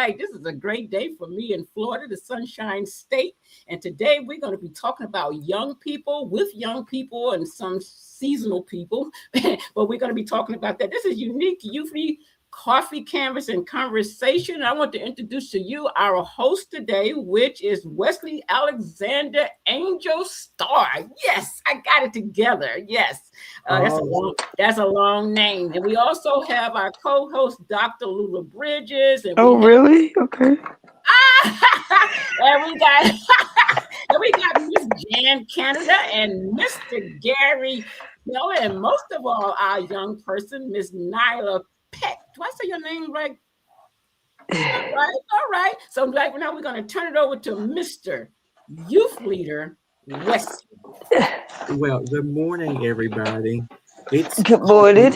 right. This is a great day for me in Florida, the Sunshine State. And today we're going to be talking about young people with young people and some seasonal people. But we're going to be talking about that. This is Unique Euphony Coffee Canvas and Conversation. I want to introduce to you our host today, which is Wesley Alexander Angel Star. Yes, I got it together. Yes, that's a long name. And we also have our co-host, Dr. Lula Bridges. And really? Okay. and we got Miss Jan Canada and Mr. Gary Miller, and most of all, our young person, Miss Nyla Peck. Do I say your name right? All right. So right now we're going to turn it over to Mr. Youth Leader Wesley. Well, good morning, everybody. Good morning.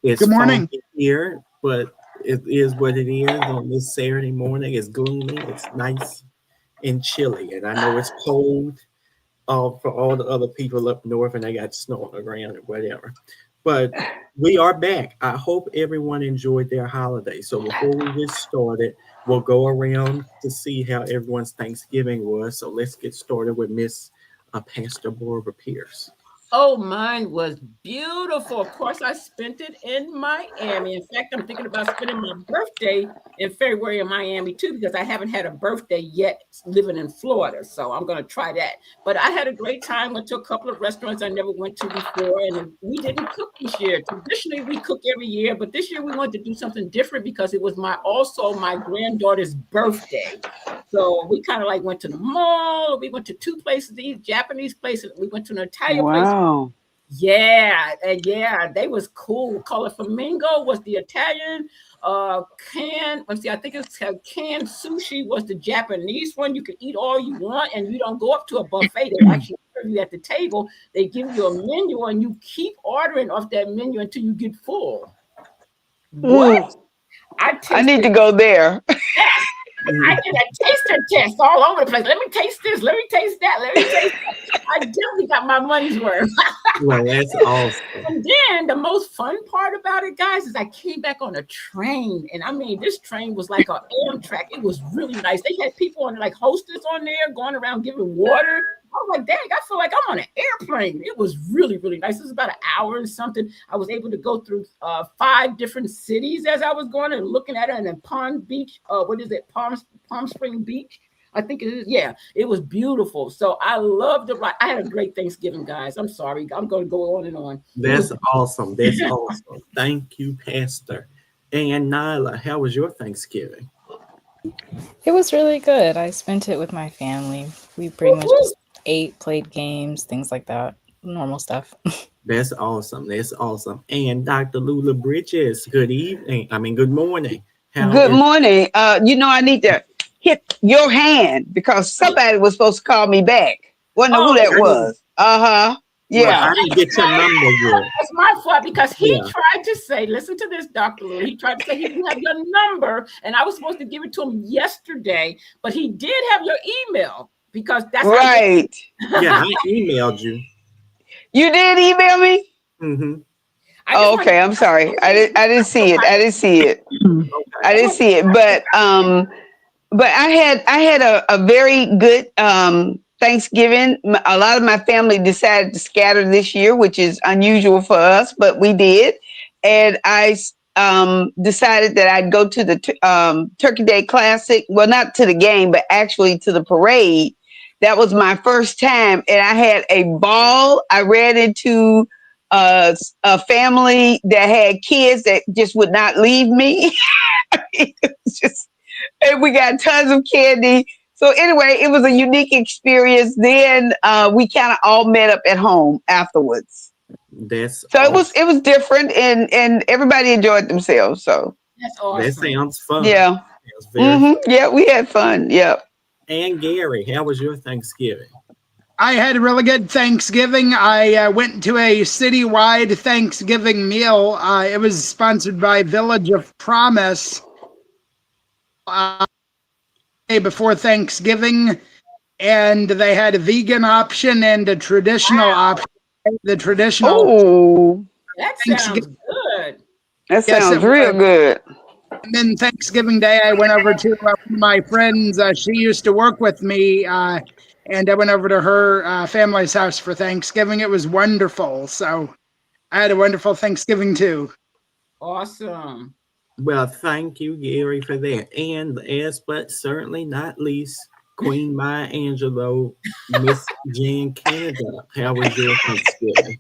It's good morning here, but it is what it is on this Saturday morning. It's gloomy, it's nice and chilly, and I know it's cold for all the other people up north, and they got snow on the ground or whatever. But we are back. I hope everyone enjoyed their holiday. So before we get started, we'll go around to see how everyone's Thanksgiving was. So let's get started with Miss Pastor Barbara Pierce. Oh, mine was beautiful. Of course, I spent it in Miami. In fact, I'm thinking about spending my birthday in February in Miami too, because I haven't had a birthday yet living in Florida. So I'm going to try that. But I had a great time. Went to a couple of restaurants I never went to before, and we didn't cook this year. Traditionally, we cook every year, but this year we wanted to do something different because it was also my granddaughter's birthday. So we kind of like went to the mall. We went to two places, these Japanese places. We went to an Italian place. Wow. Yeah, they was cool. Color Flamingo was the Italian. I think it's canned sushi was the Japanese one. You can eat all you want, and you don't go up to a buffet. They actually serve you at the table. They give you a menu, and you keep ordering off that menu until you get full. What? I need to go there. Yes. I did a taster test all over the place. Let me taste this. Let me taste that. Let me taste that. I definitely got my money's worth. Well, that's awesome. And then the most fun part about it, guys, is I came back on a train. And I mean, this train was like an Amtrak. It was really nice. They had people on like hostess on there going around giving water. I was like, dang, I feel like I'm on an airplane. It was really, really nice. It was about an hour and something. I was able to go through 5 different cities as I was going and looking at it. And then Palm Beach, Palm Spring Beach, I think it is. Yeah, it was beautiful. So I loved the ride. I had a great Thanksgiving, guys. I'm sorry. I'm going to go on and on. That's awesome. That's awesome. Thank you, Pastor. And Nyla, how was your Thanksgiving? It was really good. I spent it with my family. We pretty much just ate, played games, things like that. Normal stuff. That's awesome. That's awesome. And Dr. Lula Bridges, good evening. Good morning. Good morning. I need to hit your hand because somebody was supposed to call me back. Wonder who that was. Yeah. Well, I didn't get your number yet. That's my fault because he tried to say, listen to this, Dr. Lula. He tried to say he didn't have your number, and I was supposed to give it to him yesterday, but he did have your email. Because that's right. Yeah, I emailed you. You did email me? Mm-hmm. Okay, I'm sorry. I didn't see it. I didn't see it. I didn't see it. But I had a very good Thanksgiving. A lot of my family decided to scatter this year, which is unusual for us, but we did. And I decided that I'd go to the Turkey Day Classic. Well, not to the game, but actually to the parade. That was my first time, and I had a ball. I ran into a family that had kids that just would not leave me. And we got tons of candy. So anyway, it was a unique experience. Then we kind of all met up at home afterwards. It was different, and everybody enjoyed themselves. So that's awesome. That sounds fun. Yeah. Yeah, we had fun. Yeah. And Gary, how was your Thanksgiving? I had a really good Thanksgiving. I went to a citywide Thanksgiving meal. It was sponsored by Village of Promise before Thanksgiving, and they had a vegan option and a traditional option. The traditional. Oh, that sounds good. That sounds real good. And then Thanksgiving Day, I went over to one of my friends. She used to work with me, and I went over to her family's house for Thanksgiving. It was wonderful. So I had a wonderful Thanksgiving too. Awesome. Well, thank you, Gary, for that. And last but certainly not least, Queen Maya Angelou, Miss Jan Canada. How was your Thanksgiving?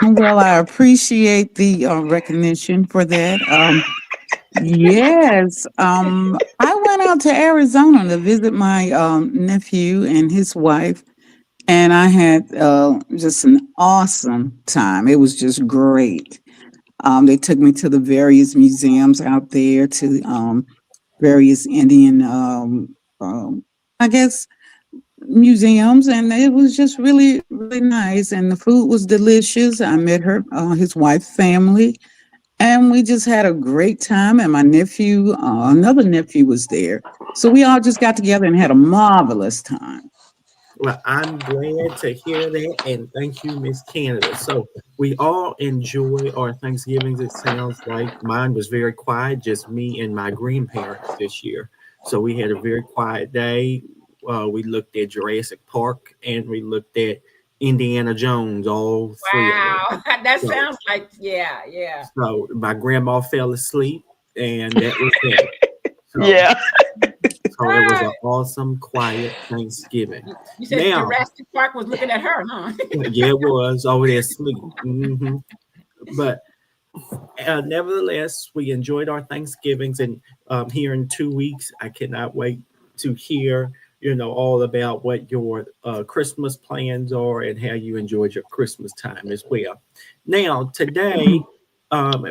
Well, I appreciate the recognition for that. Yes, I went out to Arizona to visit my nephew and his wife, and I had just an awesome time. It was just great. They took me to the various museums out there, to various Indian, I guess, museums, and it was just really, really nice. And the food was delicious. I met his wife's family, and we just had a great time. And my nephew, another nephew, was there, so we all just got together and had a marvelous time. Well, I'm glad to hear that, and thank you, Miss Canada. So we all enjoy our Thanksgivings. It sounds like mine was very quiet, just me and my grandparents this year. So we had a very quiet day. We looked at Jurassic Park and we looked at Indiana Jones, all three of them. Wow. That So, sounds like, yeah. so my grandma fell asleep, and that was it. So, Yeah. so it was an awesome, quiet Thanksgiving. You said Now, Jurassic Park was looking at her, huh? yeah, it was over there asleep. But nevertheless, we enjoyed our Thanksgivings, and here in 2 weeks, I cannot wait to hear, all about what your Christmas plans are and how you enjoyed your Christmas time as well. Now, today,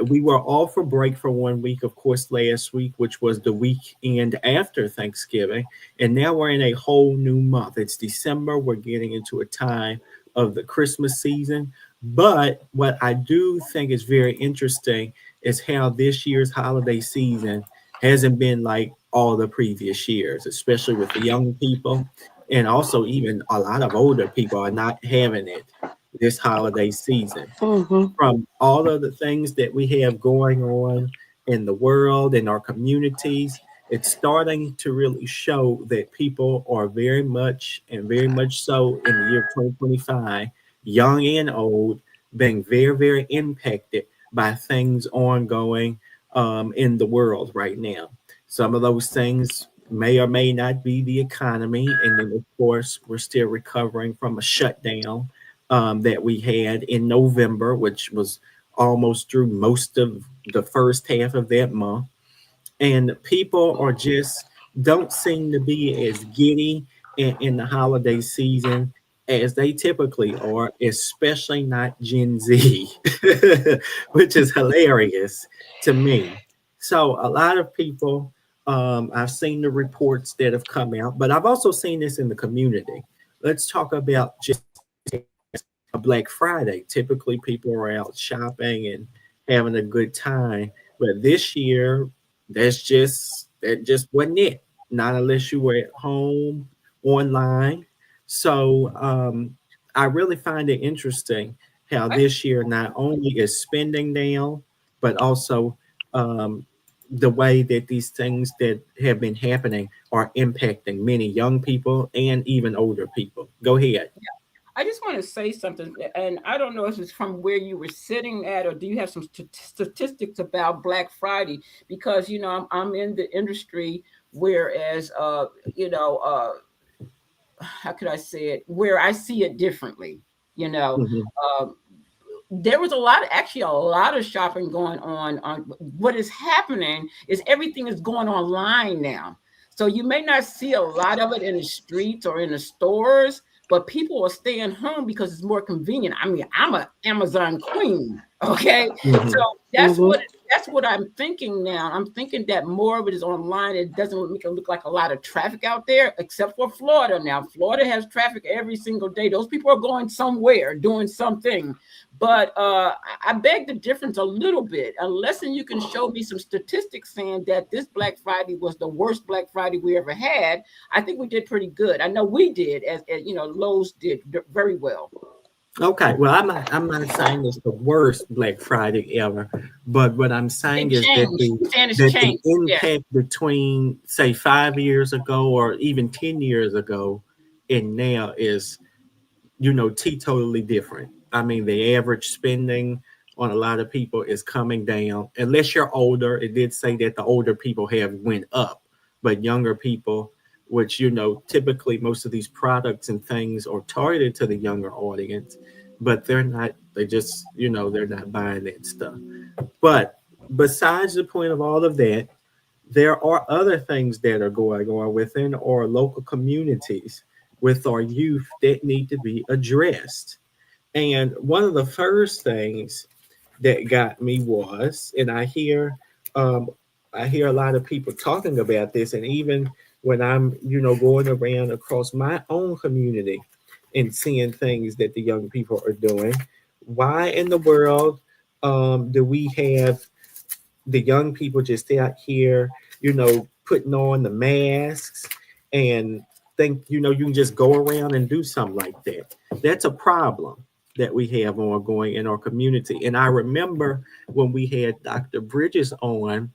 we were off for break for 1 week, of course, last week, which was the weekend after Thanksgiving. And now we're in a whole new month. It's December. We're getting into a time of the Christmas season. But what I do think is very interesting is how this year's holiday season hasn't been like all the previous years, especially with the young people. And also, even a lot of older people are not having it this holiday season. Mhm. From all of the things that we have going on in the world, in our communities, it's starting to really show that people are very much and very much so in the year 2025, young and old, being very, very impacted by things ongoing in the world right now. Some of those things may or may not be the economy. And then, of course, we're still recovering from a shutdown that we had in November, which was almost through most of the first half of that month. And people are just don't seem to be as giddy in the holiday season as they typically are, especially not Gen Z, which is hilarious to me. So a lot of people, I've seen the reports that have come out, but I've also seen this in the community. Let's talk about just a Black Friday. Typically, people are out shopping and having a good time, but this year, that just wasn't it. Not unless you were at home online. So I really find it interesting how this year not only is spending down, but also um, the way that these things that have been happening are impacting many young people and even older people. Go ahead. I just want to say something, and I don't know if it's from where you were sitting at, or do you have some statistics about Black Friday? Because I'm in the industry, whereas how could I say it? Where I see it differently. You know, Mhm. uh, there was actually a lot of shopping going on. What is happening is everything is going online now. So you may not see a lot of it in the streets or in the stores, but people are staying home because it's more convenient. I mean, I'm an Amazon queen, okay? So Mhm. Mhm. that's what I'm thinking now. I'm thinking that more of it is online. It doesn't make it look like a lot of traffic out there, except for Florida. Now, Florida has traffic every single day. Those people are going somewhere, doing something. But I beg the difference a little bit, unless you can show me some statistics saying that this Black Friday was the worst Black Friday we ever had. I think we did pretty good. I know we did, as Lowe's did very well. Okay, well, I'm not saying it's the worst Black Friday ever, but what I'm saying It is that changed. the You're saying it's that the changed. Yeah. impact between say 5 years ago or even 10 years ago and now is teetotally different. I mean, the average spending on a lot of people is coming down. Unless you're older, it did say that the older people have went up, but younger people, which typically most of these products and things are targeted to the younger audience, but they're not. They just they're not buying that stuff. But besides the point of all of that, there are other things that are going on within our local communities with our youth that need to be addressed. And one of the first things that got me was, and um, I hear a lot of people talking about this, and even when I'm, going around across my own community and seeing things that the young people are doing, why in the world do we have the young people just out here, putting on the masks and think, you can just go around and do something like that. That's a problem that we have ongoing in our community. And I remember when we had Dr. Bridges on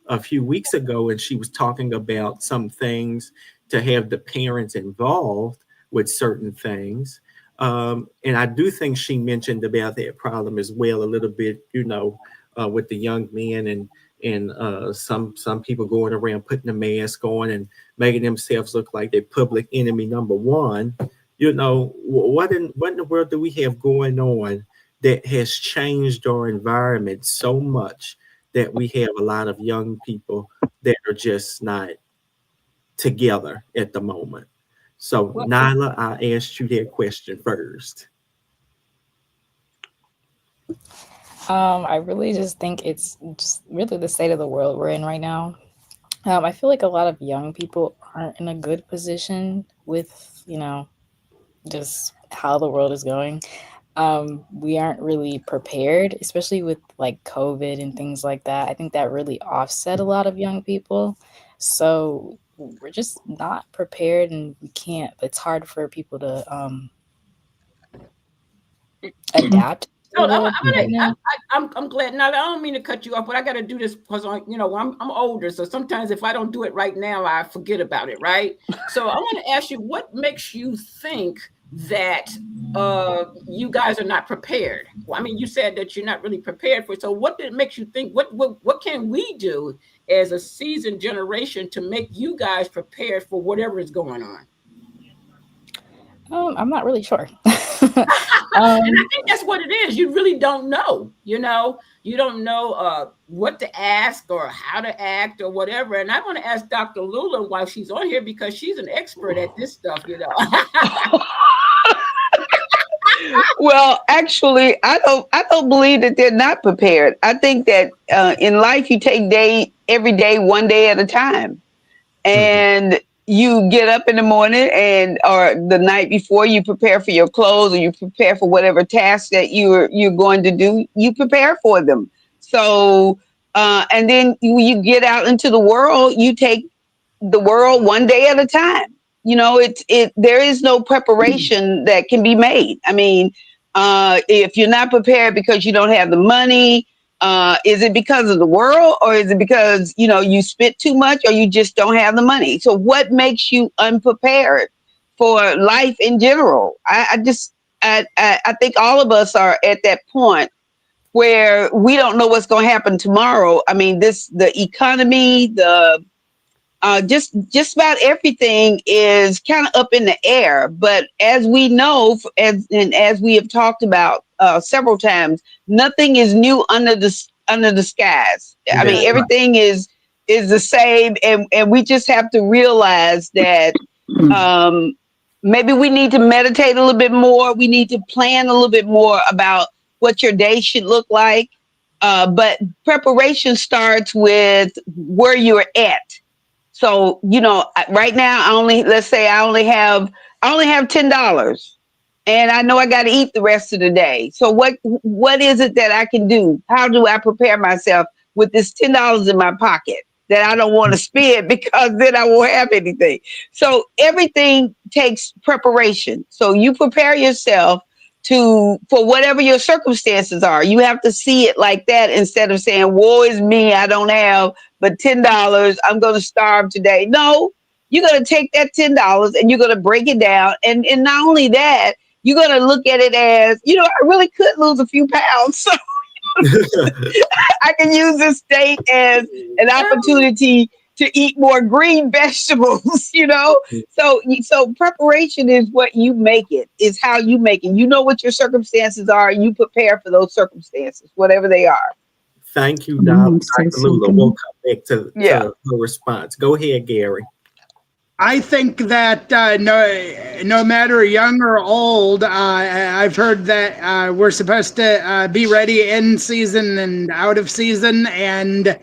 a few weeks ago, and she was talking about some things to have the parents involved with certain things. And I do think she mentioned about that problem as well a little bit, with the young men and some people going around putting a mask on and making themselves look like they're public enemy number one. What in the world do we have going on that has changed our environment so much that we have a lot of young people that are just not together at the moment? So, Well, Nyla, I asked you that question first. I really just think it's just really the state of the world we're in right now. I feel like a lot of young people aren't in a good position with, just how the world is going. We aren't really prepared, especially with like COVID and things like that. I think that really offset a lot of young people. So we're just not prepared, and we can't. It's hard for people to adapt to no, the world right now. I'm glad. Now I don't mean to cut you off, but I got to do this because I'm older, so sometimes if I don't do it right now, I forget about it. Right. So I want to ask you, what makes you think that you guys are not prepared? Well, I mean, you said that you're not really prepared for it. So makes you think? What can we do as a seasoned generation to make you guys prepared for whatever is going on? I'm not really sure. And I think that's what it is. You really don't know. You don't know what to ask or how to act or whatever. And I want to ask Dr. Lula while she's on here because she's an expert at this stuff. Well, actually, I don't believe that they're not prepared. I think that in life you take every day one day at a time, Mhm. and you get up in the morning and or the night before you prepare for your clothes or you prepare for whatever task that you're going to do. You prepare for them. So and then when you get out into the world, you take the world one day at a time. There is no preparation that can be made. I mean, if you're not prepared because you don't have the money, is it because of the world, or is it because you spent too much, or you just don't have the money? So what makes you unprepared for life in general? I think all of us are at that point where we don't know what's going to happen tomorrow. I mean, the economy, the just about everything is kind of up in the air. But as we know, as we have talked about several times, nothing is new under the skies. I mean, That's right. everything is the same, and we just have to realize that um, maybe we need to meditate a little bit more. We need to plan a little bit more about what your day should look like. But preparation starts with where you're at. So, right now let's say I only have $10, and I know I got to eat the rest of the day. So what is it that I can do? How do I prepare myself with this $10 in my pocket that I don't want to spend because then I won't have anything? So everything takes preparation. So you prepare yourself for whatever your circumstances are. You have to see it like that instead of saying, woe is me, I don't have but $10. I'm going to starve today. No, you're going to take that $10 and you're going to break it down. And not only that, you're going to look at it as, I really could lose a few pounds. So I can use this state as an opportunity to eat more green vegetables, So preparation is what you make it, is how you make it. You know what your circumstances are, and you prepare for those circumstances, whatever they are. Thank you, Dr. Lula. We'll come back to her response. Go ahead, Gary. I think that no matter young or old, I've heard that we're supposed to be ready in season and out of season, and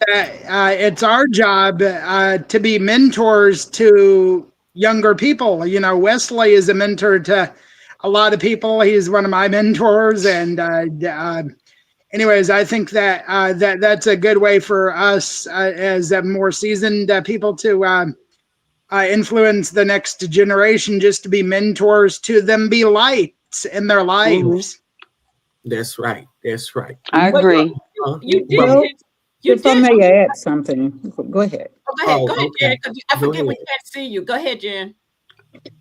it's our job to be mentors to younger people. Wesley is a mentor to a lot of people. He's one of my mentors, and anyways, I think that that's a good way for us as more seasoned people to influence the next generation, just to be mentors to them, be lights in their lives. That's right. That's right. I agree. You did. If I may add something, go ahead. Go ahead, Jen. I forget we can't see you. Go ahead, Jen.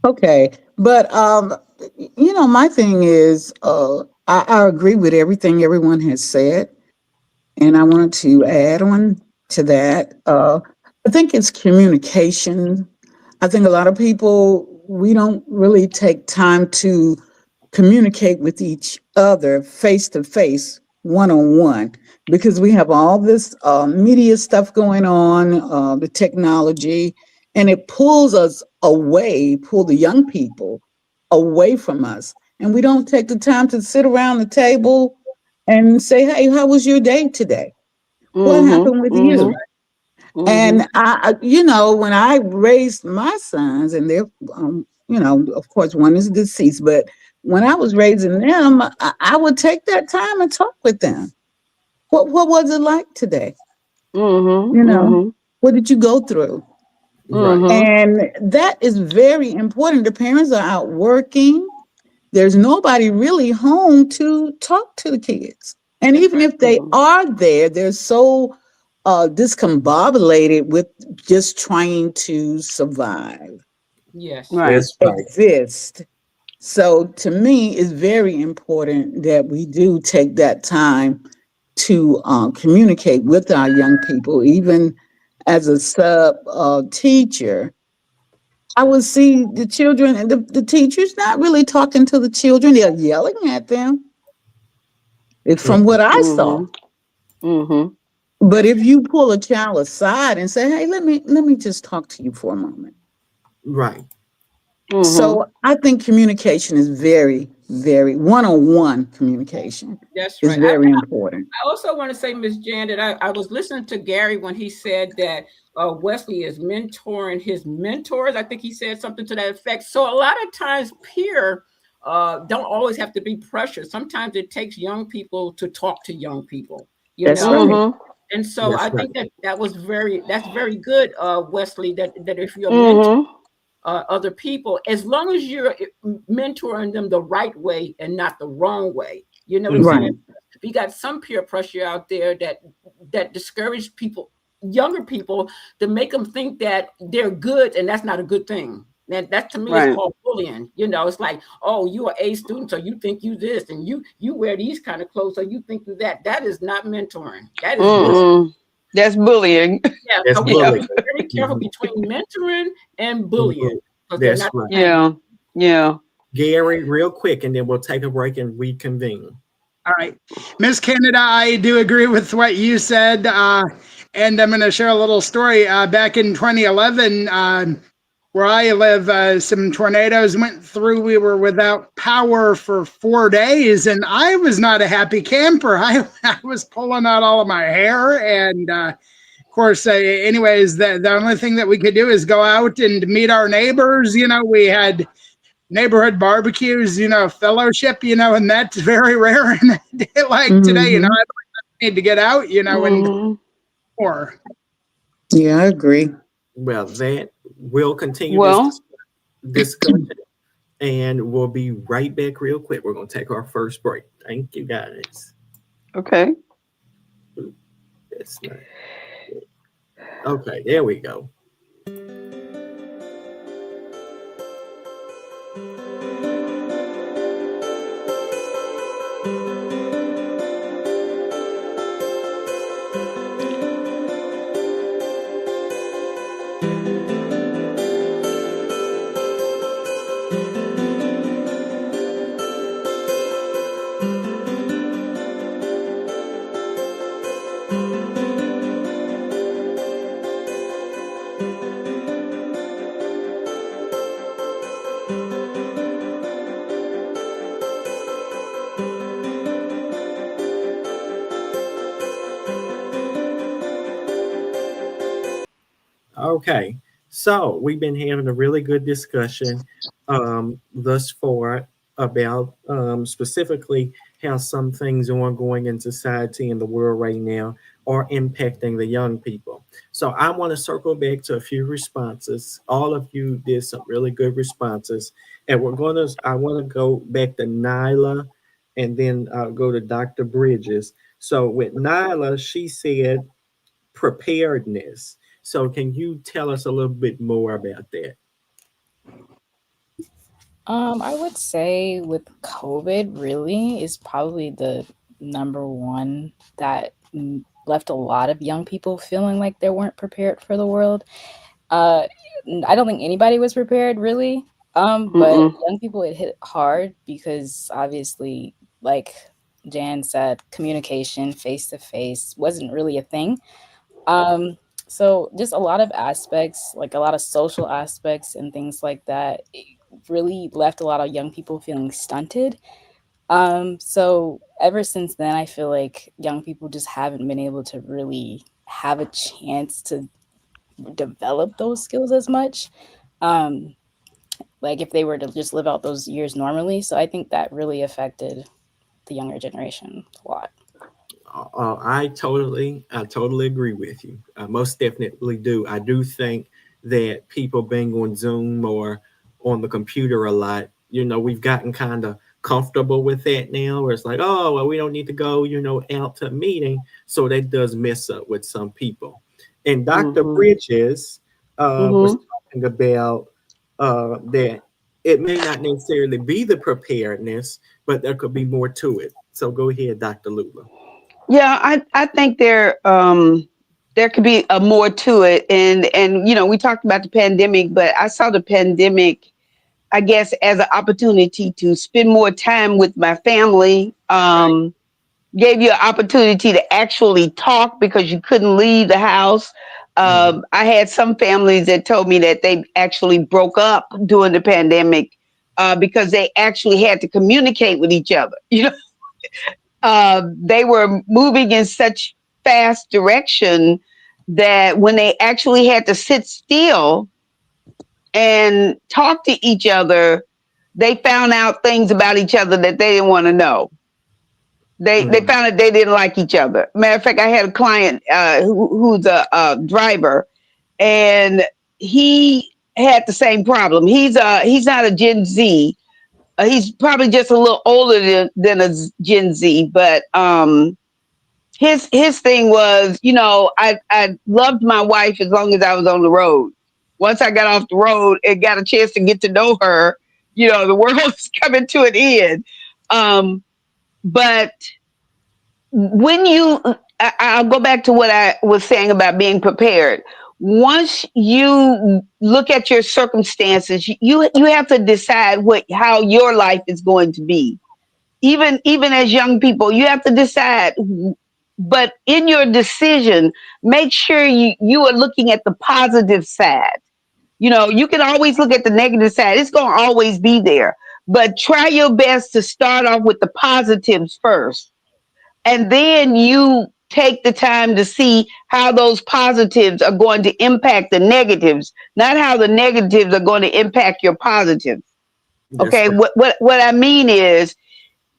Okay, but my thing is, I agree with everything everyone has said, and I wanted to add on to that. I think it's communication. I think a lot of people, we don't really take time to communicate with each other face to face, one-on-one, because we have all this media stuff going on, the technology, and it pulls us away, pull the young people away from us. And we don't take the time to sit around the table and say, hey, how was your day today? What happened with you? And I, when I raised my sons, and they're, of course, one is deceased, but when I was raising them, I would take that time and talk with them. What was it like today? What did you go through? And that is very important. The parents are out working. There's nobody really home to talk to the kids. And even if they are there, they're so discombobulated with just trying to survive. Yes. Right. Exist. So to me, it's very important that we do take that time to communicate with our young people. Even as a sub teacher, I would see the children and the teachers not really talking to the children. They're yelling at them. It's from what I saw. But if you pull a child aside and say, hey, let me just talk to you for a moment. Right. So I think communication is very, very one-on-one communication. That's is right. very important. I also want to say, Ms. Jan, that I was listening to Gary when he said that Wesley is mentoring his mentors. I think he said something to that effect. So a lot of times peer don't always have to be pressure. Sometimes it takes young people to talk to young people. That's right. And so I think that's very good, Wesley, that if you're mentoring other people, as long as you're mentoring them the right way and not the wrong way. You know what I'm saying? We got some peer pressure out there that discourage people, younger people, to make them think that they're good, and that's not a good thing. And that to me is called bullying. It's like, oh, you're an A student, so you think you this, and you wear these kind of clothes, so you think you that. That is not mentoring. That is bullying. That's bullying. Yeah, That's so we have to bullying. be very careful between mentoring and bullying. That's right. Yeah. Gary, real quick, and then we'll take a break and reconvene. All right. Miss Canada, I do agree with what you said. And I'm going to share a little story. Back in 2011, where I live, some tornadoes went through. We were without power for 4 days, and I was not a happy camper. I was pulling out all of my hair. And of course, anyways, the only thing that we could do is go out and meet our neighbors. We had neighborhood barbecues, fellowship, and that's very rare in a day like today. I need to get out, and more. Yeah, I agree. Well, that will continue Well, this discussion and we'll be right back real quick. We're going to take our first break. Thank you, guys. Okay. That's not okay. There we go. Okay, so we've been having a really good discussion thus far about specifically how some things are going in society and the world right now are impacting the young people. So I want to circle back to a few responses. All of you did some really good responses, and I want to go back to Nyla, and then go to Dr. Bridges. So with Nyla, she said preparedness. So can you tell us a little bit more about that? I would say with COVID, really is probably the number one that left a lot of young people feeling like they weren't prepared for the world. Uh, I don't think anybody was prepared, really. But Mm-mm. young people, it hit hard because obviously, like Jan said, communication face to face wasn't really a thing. Um, so just a lot of aspects, like a lot of social aspects and things like that, it really left a lot of young people feeling stunted. So ever since then, I feel like young people just haven't been able to really have a chance to develop those skills as much. Um, like if they were to just live out those years normally. So I think that really affected the younger generation a lot. I totally agree with you. I most definitely do. I do think that people being on Zoom or on the computer a lot, we've gotten kind of comfortable with that now. Where it's like, oh, well, we don't need to go, out to a meeting. So that does mess up with some people. And Dr. Mm-hmm. Bridges was Mm-hmm. talking about that it may not necessarily be the preparedness, but there could be more to it. So go ahead, Dr. Lula. Yeah, I think there could be a more to it, and we talked about the pandemic, but I saw the pandemic, I guess, as an opportunity to spend more time with my family. Right. Gave you an opportunity to actually talk because you couldn't leave the house. Mhm. I had some families that told me that they actually broke up during the pandemic because they actually had to communicate with each other. They were moving in such fast direction that when they actually had to sit still and talk to each other, they found out things about each other that they didn't want to know. They Mhm. found out they didn't like each other. Matter of fact, I had a client who's a driver, and he had the same problem. He's not a Gen Z. He's probably just a little older than a Gen Z, but his thing was, I loved my wife as long as I was on the road. Once I got off the road and got a chance to get to know her, the world is coming to an end. But when I'll go back to what I was saying about being prepared. Once you look at your circumstances, you have to decide how your life is going to be. Even as young people, you have to decide. But in your decision, make sure you are looking at the positive side. You can always look at the negative side. It's going to always be there. But try your best to start off with the positives first, and then you take the time to see how those positives are going to impact the negatives, not how the negatives are going to impact your positives. That's Okay, right. what I mean is,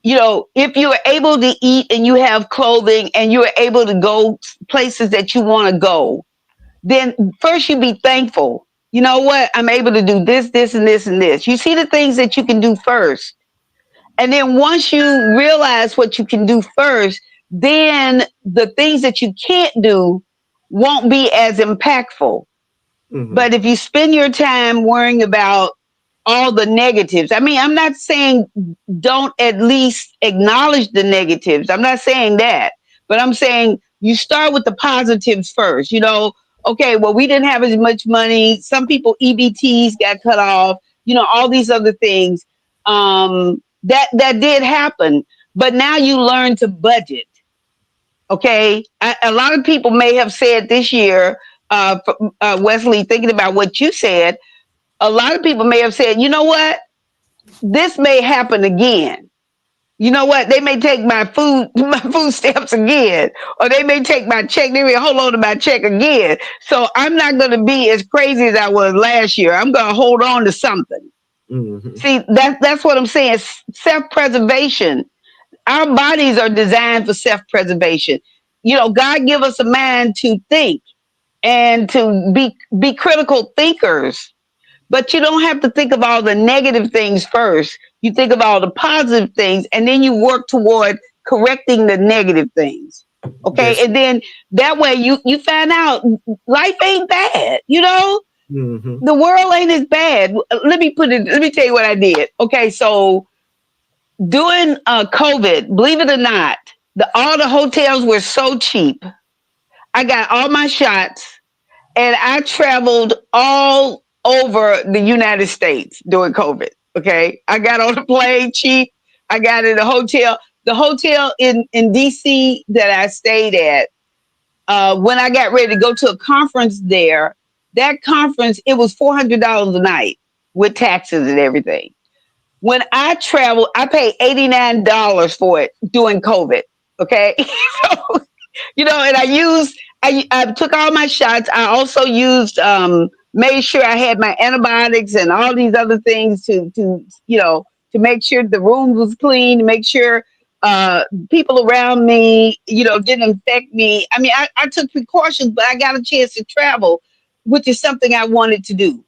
if you're able to eat and you have clothing and you're able to go places that you want to go, then first you be thankful. you know what? I'm able to do this, this, and this, and this. You see the things that you can do first. And then once you realize what you can do first, then the things that you can't do won't be as impactful. Mhm. But if you spend your time worrying about all the negatives, I mean, I'm not saying don't at least acknowledge the negatives. I'm not saying that, but I'm saying you start with the positives first. Okay, well, we didn't have as much money. Some people EBTs got cut off. All these other things. That did happen, but now you learn to budget. Okay, a lot of people may have said this year, Wesley, thinking about what you said, a lot of people may have said, you know what, this may happen again. You know what? They may take my food stamps again, or they may take my check. They may hold on to my check again. So I'm not going to be as crazy as I was last year. I'm going to hold on to something. Mhm. See, that's what I'm saying. Self-preservation. Our bodies are designed for self-preservation. God give us a mind to think and to be critical thinkers. But you don't have to think of all the negative things first. You think of all the positive things, and then you work toward correcting the negative things. Okay, That's and then that way you find out life ain't bad. mhm. The world ain't as bad. Let me tell you what I did. Okay, so during COVID, believe it or not, all the hotels were so cheap. I got all my shots, and I traveled all over the United States during COVID. Okay, I got on a plane cheap. I got in a hotel. The hotel in DC that I stayed at, when I got ready to go to a conference there, that conference, it was $400 a night with taxes and everything. When I traveled, I paid $89 for it during COVID. Okay. So, and I took all my shots. I also used, made sure I had my antibiotics and all these other things to make sure the room was clean, to make sure people around me, didn't infect me. I mean, I took precautions, but I got a chance to travel, which is something I wanted to do.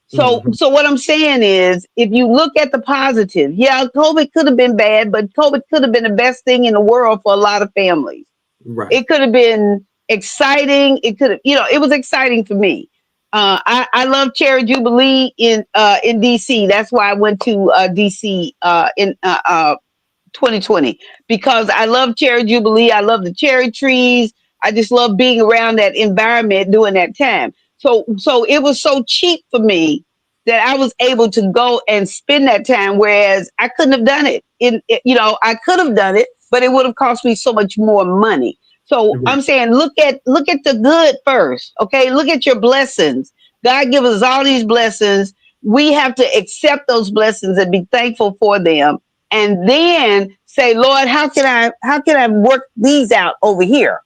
So, Mhm. so what I'm saying is, if you look at the positive, yeah, COVID could have been bad, but COVID could have been the best thing in the world for a lot of families. Right. It could have been exciting. It could have, it was exciting for me. I love Cherry Jubilee in DC. That's why I went to DC in 2020, because I love Cherry Jubilee. I love the cherry trees. I just love being around that environment during that time. So it was so cheap for me that I was able to go and spend that time, whereas I couldn't have done it. I could have done it, but it would have cost me so much more money. So Right. I'm saying, look at the good first. Okay, look at your blessings. God gives us all these blessings. We have to accept those blessings and be thankful for them, and then say, Lord, how can I work these out over here?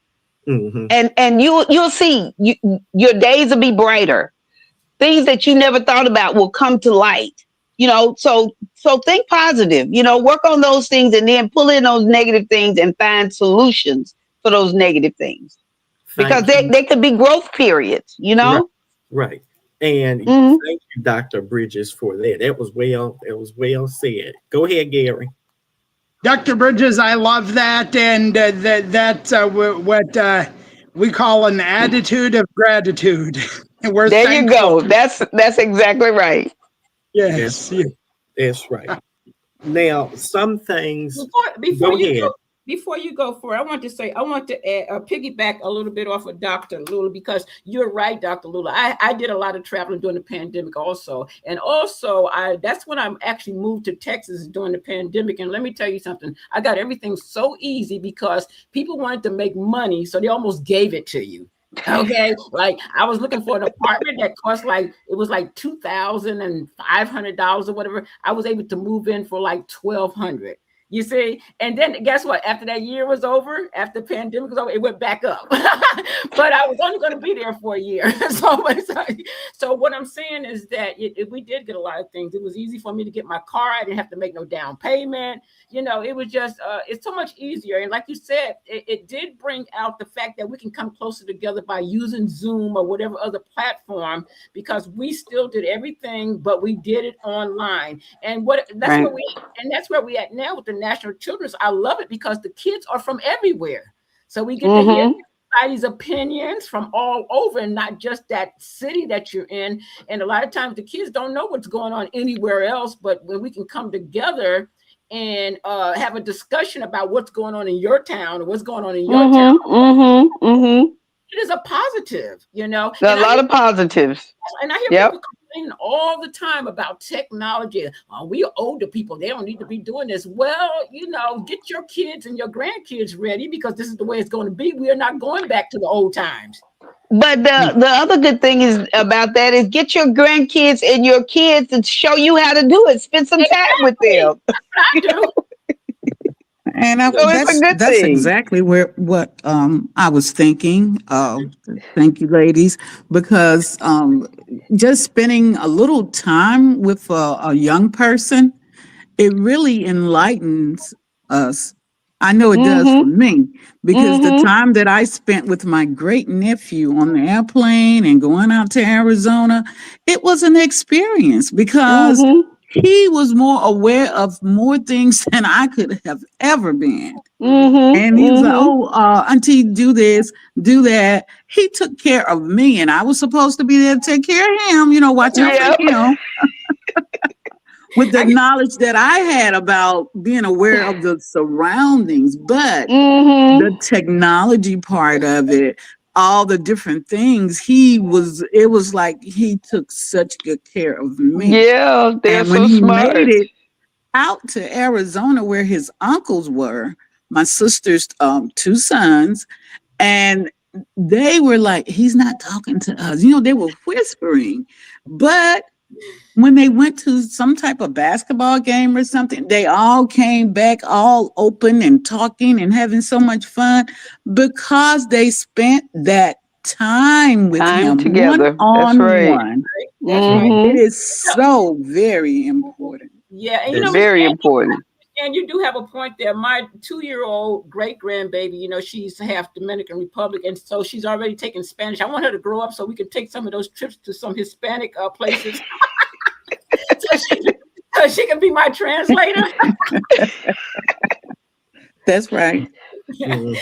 Mhm. And you'll see your days will be brighter. Things that you never thought about will come to light. So think positive. Work on those things, and then pull in those negative things and find solutions for those negative things, because Thank you. they could be growth periods. Right. Right. And Mhm. thank you, Dr. Bridges, for that. That was well said. Go ahead, Gary. Dr. Bridges, I love that, and that's what we call an attitude of gratitude. We're There you thankful. go. That's exactly right. That's Yes. right. That's right. Now, some things. Before Go you ahead. go, I want to say, I want to add, piggyback a little bit off of Dr. Lula, because you're right, Dr. Lula. I did a lot of traveling during the pandemic also. And also that's when I actually moved to Texas during the pandemic. And let me tell you something, I got everything so easy because people wanted to make money. So they almost gave it to you. Okay, like I was looking for an apartment that cost it was like $2,500 or whatever. I was able to move in for like $1,200. You see, and then guess what? After that year was over, after the pandemic was over, it went back up. But I was only going to be there for a year. So what I'm saying is that we did get a lot of things. It was easy for me to get my car. I didn't have to make no down payment. It was just, it's so much easier. And like you said, it did bring out the fact that we can come closer together by using Zoom or whatever other platform, because we still did everything, but we did it online. And that's where we at now with the National Children's. I love it because the kids are from everywhere. So we get to hear everybody's opinions from all over and not just that city that you're in. And a lot of times the kids don't know what's going on anywhere else, but when we can come together and have a discussion about what's going on in your town or what's going on in your town, it is a positive, There are a lot of positives. And I hear people complaining all the time about technology. We are older people. They don't need to be doing this. Well, get your kids and your grandkids ready, because this is the way it's going to be. We are not going back to the old times. But the other good thing is about that is get your grandkids and your kids and show you how to do it. Spend some time with them. I do. And it's a good that's thing. exactly what I was thinking. Thank you, ladies, because just spending a little time with a young person, it really enlightens us. I know it does for me, because the time that I spent with my great nephew on the airplane and going out to Arizona, it was an experience, because he was more aware of more things than I could have ever been. And he was like, auntie, do this, do that. He took care of me, and I was supposed to be there to take care of him, watch out for him. With the knowledge that I had about being aware of the surroundings, but the technology part of it, all the different things, it was like he took such good care of me. Yeah, they're and when so he smart. made it out to Arizona, where his uncles were, my sister's 2 sons, and they were like, he's not talking to us. They were whispering, but when they went to some type of basketball game or something, they all came back all open and talking and having so much fun, because they spent that time with him together. one-on-one. That's right. That's right. It is so very important. Yeah, and It's very important. And you do have a point there. My 2-year-old great grandbaby, she's half Dominican Republic, and so she's already taking Spanish. I want her to grow up so we can take some of those trips to some Hispanic places. so she can be my translator. That's right. And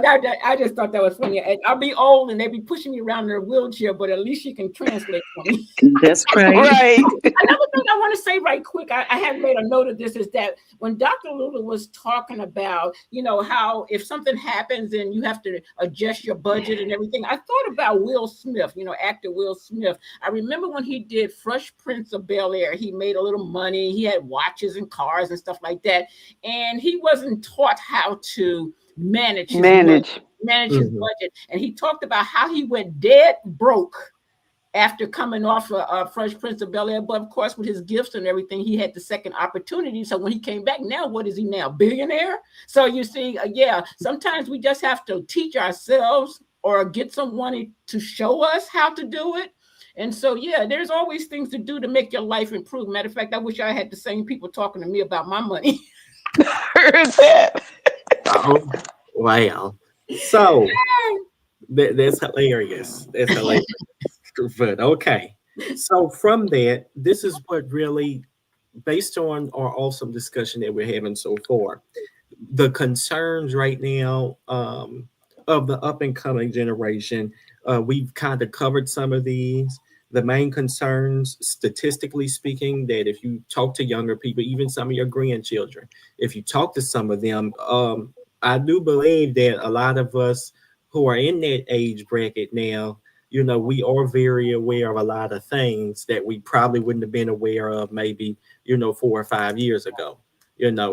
I just thought that was funny. I'll be old and they'll be pushing me around in their wheelchair, but at least she can translate for me. That's right. Right. Another thing I want to say right quick, I have made a note of this, is that when Dr. Lula was talking about, how if something happens and you have to adjust your budget and everything, I thought about Will Smith, actor Will Smith. I remember when he did Fresh Prince of Bel-Air, he made a little money. He had watches and cars and stuff like that. And he wasn't taught how to manage his budget. And he talked about how he went dead broke after coming off Fresh Prince of Bel-Air. But of course, with his gifts and everything, he had the second opportunity. So when he came back, now what is he now? Billionaire? So you see, sometimes we just have to teach ourselves or get someone to show us how to do it. And so, there's always things to do to make your life improve. Matter of fact, I wish I had the same people talking to me about my money. Heard that. Oh, wow. So that's hilarious. That's hilarious. But okay. So from that, this is what really, based on our awesome discussion that we're having so far, the concerns right now of the up and coming generation, we've kind of covered some of these. The main concerns, statistically speaking, that if you talk to younger people, even some of your grandchildren, if you talk to some of them, I do believe that a lot of us who are in that age bracket now, we are very aware of a lot of things that we probably wouldn't have been aware of maybe, 4 or 5 years ago,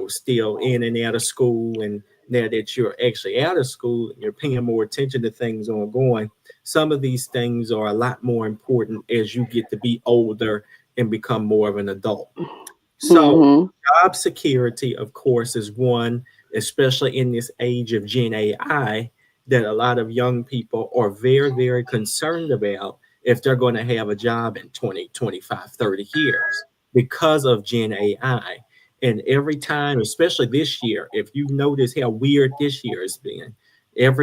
still in and out of school. And now that you're actually out of school, you're paying more attention to things ongoing. Some of these things are a lot more important as you get to be older and become more of an adult. So job security, of course, is one, especially in this age of Gen AI, that a lot of young people are very, very concerned about if they're going to have a job in 20, 25, 30 years because of Gen AI. And every time, especially this year, if you notice how weird this year has been,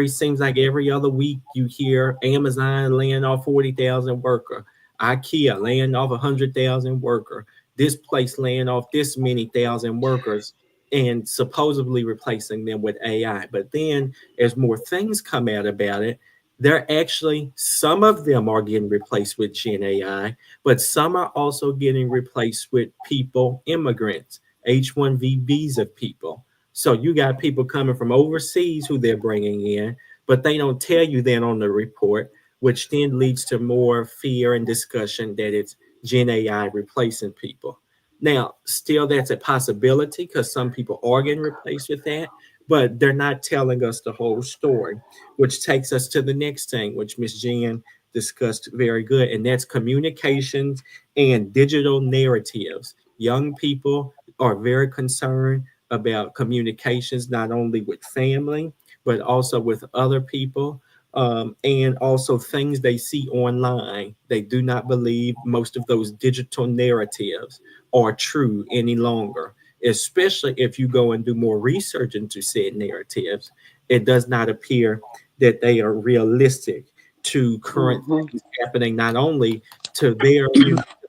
seems like every other week you hear Amazon laying off 40,000 worker, IKEA laying off 100,000 worker, this place laying off this many thousand workers and supposedly replacing them with AI. But then as more things come out about it, they're actually, some of them are getting replaced with Gen AI, but some are also getting replaced with people, immigrants, H-1B visa people. So you got people coming from overseas who they're bringing in, but they don't tell you that on the report, which then leads to more fear and discussion that it's Gen AI replacing people. Now, still, that's a possibility because some people are getting replaced with that, but they're not telling us the whole story, which takes us to the next thing, which Miss Jen discussed very good, and that's communications and digital narratives. Young people are very concerned about communications, not only with family, but also with other people. And also things they see online. They do not believe most of those digital narratives are true any longer, especially if you go and do more research into said narratives. It does not appear that they are realistic to current things happening, not only to their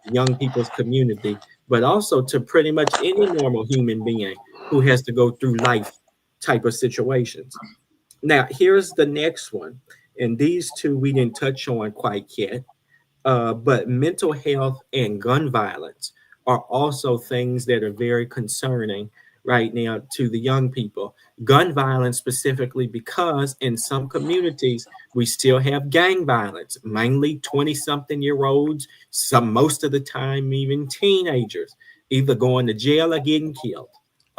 young people's community, but also to pretty much any normal human being who has to go through life type of situations. Now, here's the next one. And these two we didn't touch on quite yet. But mental health and gun violence are also things that are very concerning right now to the young people. Gun violence specifically because in some communities we still have gang violence, mainly 20-something-year-olds, some most of the time even teenagers, either going to jail or getting killed.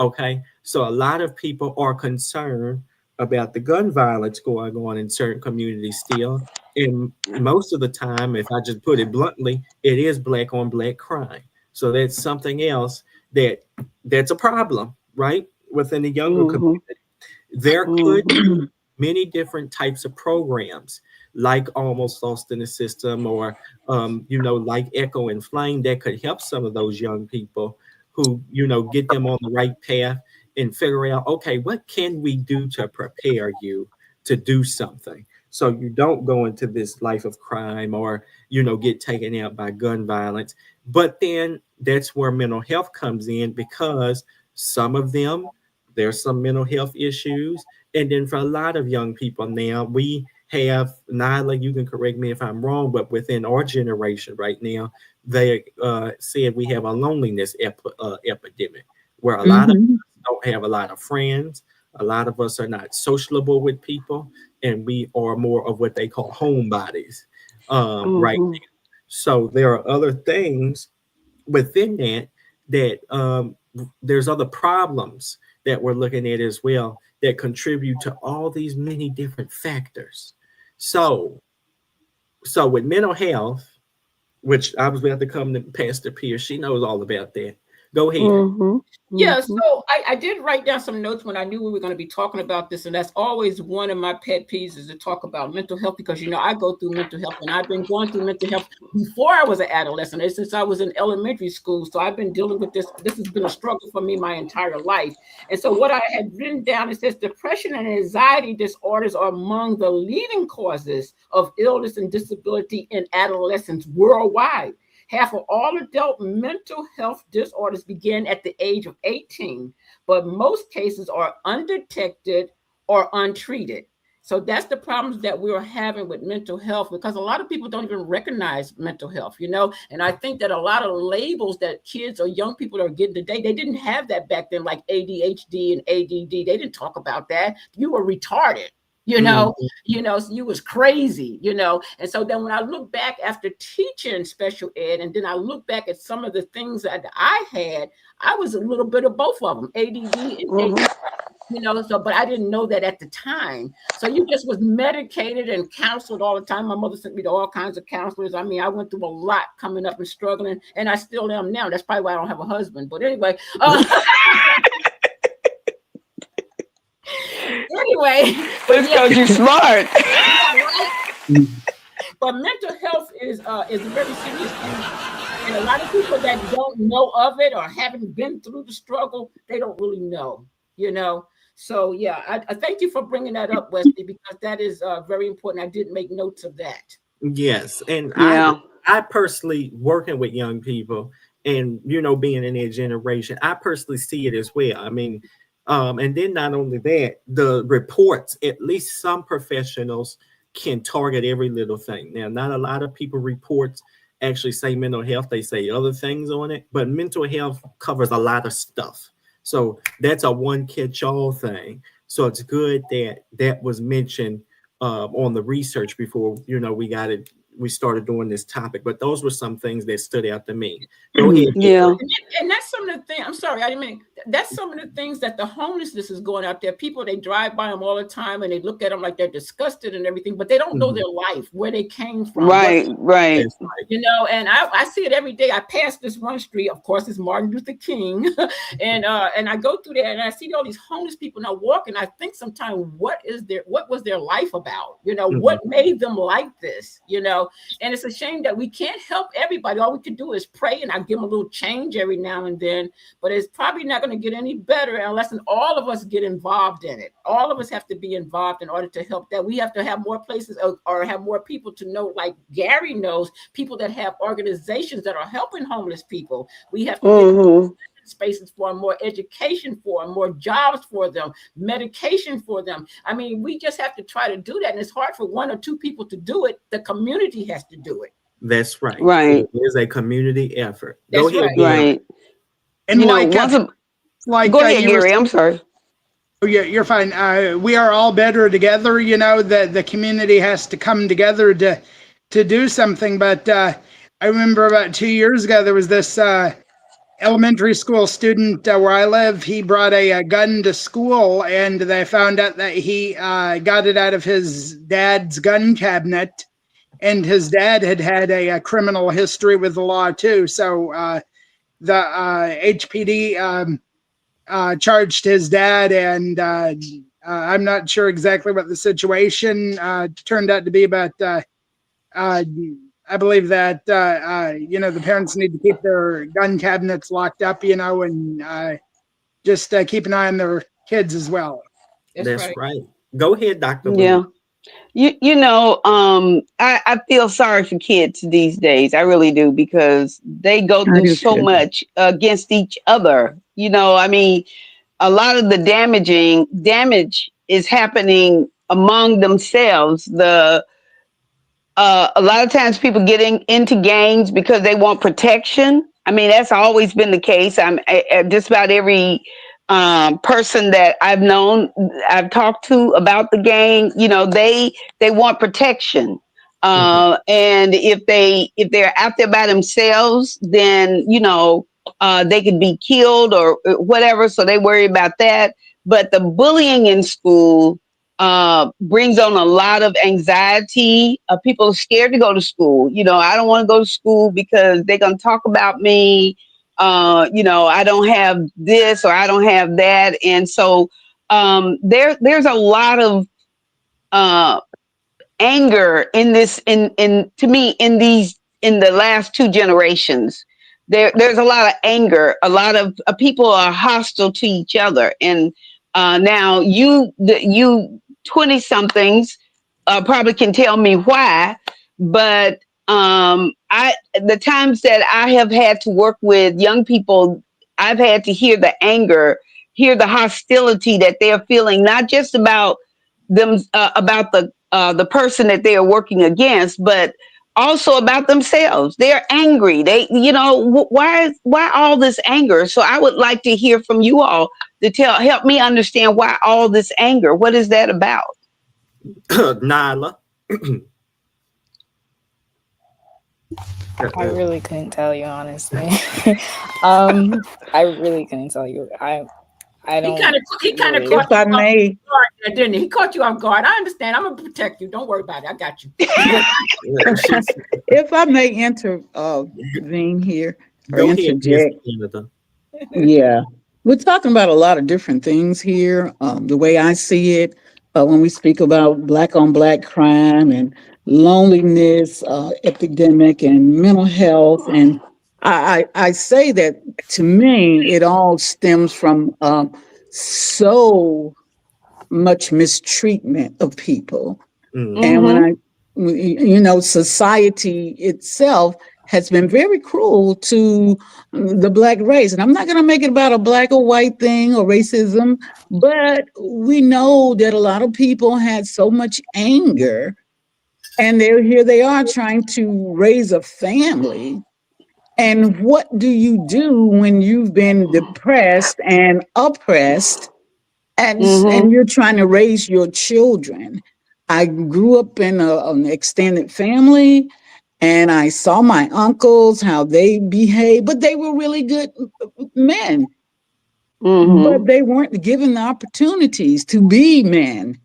Okay, so a lot of people are concerned about the gun violence going on in certain communities still. And most of the time, if I just put it bluntly, it is black on black crime. So that's something else that's a problem, right? Within the younger community. There could be many different types of programs like Almost Lost in the System or like Echo and Flame that could help some of those young people who, get them on the right path and figure out, okay, what can we do to prepare you to do something so you don't go into this life of crime or, get taken out by gun violence. But then that's where mental health comes in because some of them, there's some mental health issues. And then for a lot of young people now, we have, Nyla, you can correct me if I'm wrong, but within our generation right now, they said we have a loneliness epidemic where a lot of us don't have a lot of friends. A lot of us are not sociable with people, and we are more of what they call homebodies right now. So there are other things within that there's other problems that we're looking at as well that contribute to all these many different factors. So with mental health, which I was about to come to Pastor Pierce, she knows all about that. Go ahead. Yeah, so I did write down some notes when I knew we were going to be talking about this, and that's always one of my pet peeves is to talk about mental health because I go through mental health, and I've been going through mental health before I was an adolescent, and since I was in elementary school. So I've been dealing with this. This has been a struggle for me my entire life. And so what I had written down, it says depression and anxiety disorders are among the leading causes of illness and disability in adolescents worldwide. Half of all adult mental health disorders begin at the age of 18, but most cases are undetected or untreated. So that's the problems that we're having with mental health because a lot of people don't even recognize mental health, and I think that a lot of labels that kids or young people are getting today, they didn't have that back then, like ADHD and ADD. They didn't talk about that. You were retarded. So you was crazy, And so then when I look back after teaching special ed, and then I look back at some of the things that I had, I was a little bit of both of them, ADD and ADD. But I didn't know that at the time. So you just was medicated and counseled all the time. My mother sent me to all kinds of counselors. I mean, I went through a lot coming up and struggling, and I still am now. That's probably why I don't have a husband. But anyway, But it's because you're smart. But mental health is a very serious thing. And a lot of people that don't know of it or haven't been through the struggle, they don't really know, So, yeah, I thank you for bringing that up, Wesley, because that is very important. I did make notes of that. Yes. And Yeah. I personally, working with young people and, being in their generation, I personally see it as well. I mean, and then not only that, the reports, at least some professionals can target every little thing. Now, not a lot of people reports actually say mental health. They say other things on it, but mental health covers a lot of stuff. So that's a one catch-all thing. So it's good that that was mentioned on the research before, we started doing this topic, but those were some things that stood out to me. Go ahead. Yeah. And that's some of the things, I'm sorry, I didn't mean, that's some of the things that the homelessness is going out there. People, they drive by them all the time and they look at them like they're disgusted and everything, but they don't know their life, where they came from. Right. And I see it every day. I pass this one street, of course, it's Martin Luther King. and I go through there and I see all these homeless people and I walk and I think sometimes, what was their life about? What made them like this? And it's a shame that we can't help everybody. All we can do is pray, and I give them a little change every now and then, but it's probably not going to get any better unless all of us get involved in it. All of us have to be involved in order to help that. We have to have more places or have more people to know, like Gary knows, people that have organizations that are helping homeless people. We have to get spaces for them, more education for them, more jobs for them, medication for them. I mean, we just have to try to do that. And it's hard for one or two people to do it. The community has to do it. That's right. Right. It is a community effort. That's Go ahead. Right. And go ahead, Gary. I'm sorry. Oh, yeah, you're fine. We are all better together. The community has to come together to do something. But I remember about 2 years ago, there was this elementary school student where I live. He brought a gun to school, and they found out that he got it out of his dad's gun cabinet, and his dad had a criminal history with the law too. So the HPD charged his dad, and I'm not sure exactly what the situation turned out to be, but I believe that, the parents need to keep their gun cabinets locked up, and just keep an eye on their kids as well. That's right. Go ahead, Dr. Yeah. I feel sorry for kids these days. I really do, because they go through so much against each other. I mean, a lot of the damage is happening among themselves. A lot of times people getting into gangs because they want protection. I mean, that's always been the case. Just about every person that I've talked to about the gang, they want protection. And if they're out there by themselves, then, they could be killed or whatever. So they worry about that. But the bullying in school brings on a lot of anxiety. People are scared to go to school. I don't want to go to school because they're going to talk about me. I don't have this or I don't have that. And so there's a lot of anger in this, in the last two generations. There's a lot of anger. A lot of people are hostile to each other. And now you 20 somethings probably can tell me why, but the times that I have had to work with young people, I've had to hear the anger, hear the hostility that they're feeling, not just about them, about the person that they are working against, but also about themselves. They're angry. Why all this anger? So I would like to hear from you all to help me understand why all this anger. What is that about? Nyla. I really couldn't tell you honestly. I really couldn't tell you. I He don't. kind of really- caught If I you off may, guard there, didn't he? He caught you off guard. I understand. I'm gonna protect you. Don't worry about it. I got you. if I may intervene here or Go ahead, Miss interject, Canada. yeah, we're talking about a lot of different things here. The way I see it, when we speak about black on black crime and loneliness epidemic and mental health, and I say that to me, it all stems from so much mistreatment of people. Mm. And society itself has been very cruel to the black race. And I'm not going to make it about a black or white thing or racism, but we know that a lot of people had so much anger, and here they are trying to raise a family. And what do you do when you've been depressed and oppressed, and you're trying to raise your children? I grew up in an extended family, and I saw my uncles, how they behaved, but they were really good men, but they weren't given the opportunities to be men.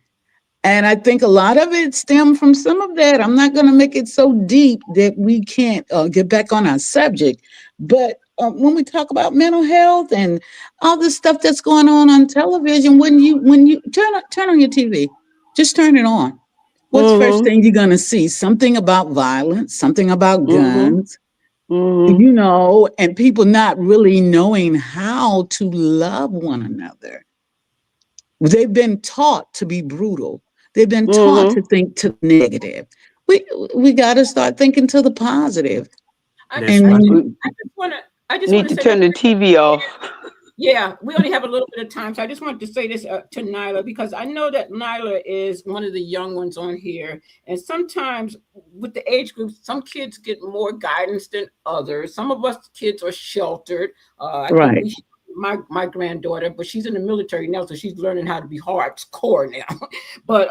And I think a lot of it stemmed from some of that. I'm not going to make it so deep that we can't get back on our subject. But when we talk about mental health and all the stuff that's going on television, when you turn on your TV, just turn it on. What's the first thing you're going to see? Something about violence, something about guns, and people not really knowing how to love one another. They've been taught to be brutal. They've been taught to think to the negative. We got to start thinking to the positive. I That's just right. want Need to to turn the TV off. Yeah, we only have a little bit of time, so I just wanted to say this to Nyla, because I know that Nyla is one of the young ones on here, and sometimes with the age groups, some kids get more guidance than others. Some of us kids are sheltered. I Right. think my granddaughter, but she's in the military now, so she's learning how to be hardcore now. But